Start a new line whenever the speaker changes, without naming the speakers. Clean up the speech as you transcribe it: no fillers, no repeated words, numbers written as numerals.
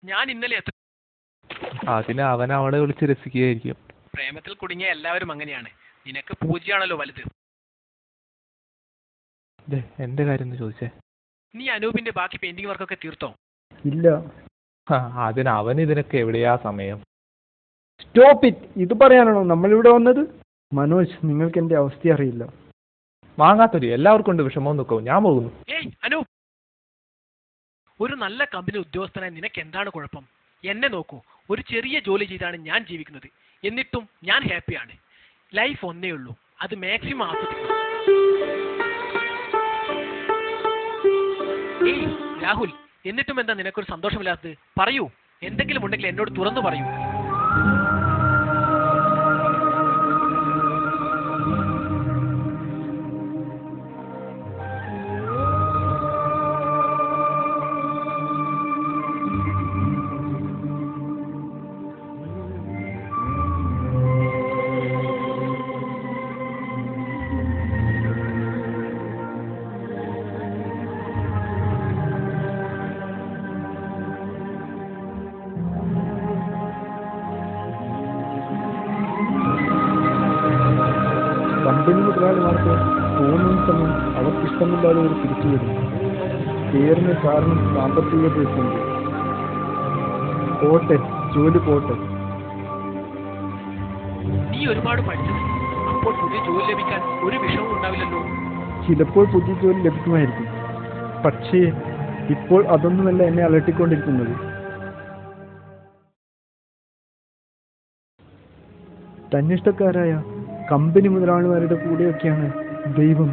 ഞാൻ ഇന്നലെ
അതിന് അവൻ അവളെ വിളിച്ച് രസിക്കുകയായിരിക്കും.
പ്രേമത്തിൽ കുടുങ്ങിയ എല്ലാവരും അങ്ങനെയാണ്. നിനക്ക് പൂജയാണല്ലോ വലുത്.
എന്റെ കാര്യം ചോദിച്ചേ.
നീ അനൂപിന്റെ ബാക്കി പെയിന്റിംഗ് വർക്കൊക്കെ തീർത്തോ?
ഇല്ല.
അതിന് അവൻ ഇതിനൊക്കെ എവിടെയാ സമയം?
Stop it. ഇത് പറയാനാണോ നമ്മളിവിടെ വന്നത്? മനോജ്, നിങ്ങൾക്ക് എന്റെ അവസ്ഥ അറിയില്ല.
വാങ്ങാത്തൊരു എല്ലാവർക്കും ഉണ്ട് വിഷമവും ദുഃഖവും. ഞാൻ പോകുന്നു.
ഏയ് അനൂപ്, ഒരു നല്ല കമ്പനി ഉദ്യോഗസ്ഥനായി നിനക്ക് എന്താണ് കുഴപ്പം? എന്നെ നോക്കൂ, ഒരു ചെറിയ ജോലി ചെയ്താണ് ഞാൻ ജീവിക്കുന്നത്. എന്നിട്ടും ഞാൻ ഹാപ്പിയാണ്. ലൈഫ് ഒന്നേ ഉള്ളൂ, അത് മാക്സിമം ആസ്വദിക്കണം. ഏയ് രാഹുൽ, എന്നിട്ടും എന്താ നിനക്കൊരു സന്തോഷമില്ലാത്തത്? പറയൂ, എന്തെങ്കിലും ഉണ്ടെങ്കിൽ എന്നോട് തുറന്നു പറയൂ.
കമ്പനി മുതലാളിമാർക്ക് തോന്നുന്ന സമയം അവർക്കിഷ്ടമില്ലാതെ ഒരു തിരിച്ചു വരും. പേരിന് കാരണം സാമ്പത്തിക പ്രതിസന്ധി. പോട്ടെ, ജോലി പോട്ടെ.
നീ ഒരുപാട് പഠിച്ചത്, അപ്പോൾ പുതിയ ജോലി ലഭിക്കാൻ ഒരു വിഷമവും ഉണ്ടാവില്ലല്ലോ.
ചിലപ്പോൾ പുതിയ ജോലി ലഭിക്കുമായിരിക്കും, പക്ഷേ ഇപ്പോൾ അതൊന്നുമല്ല എന്നെ അലട്ടിക്കൊണ്ടിരിക്കുന്നത്. തന്നിഷ്ടക്കാരായ കമ്പനി മുതലാളിമാരുടെ കൂടെയൊക്കെയാണ് ദൈവം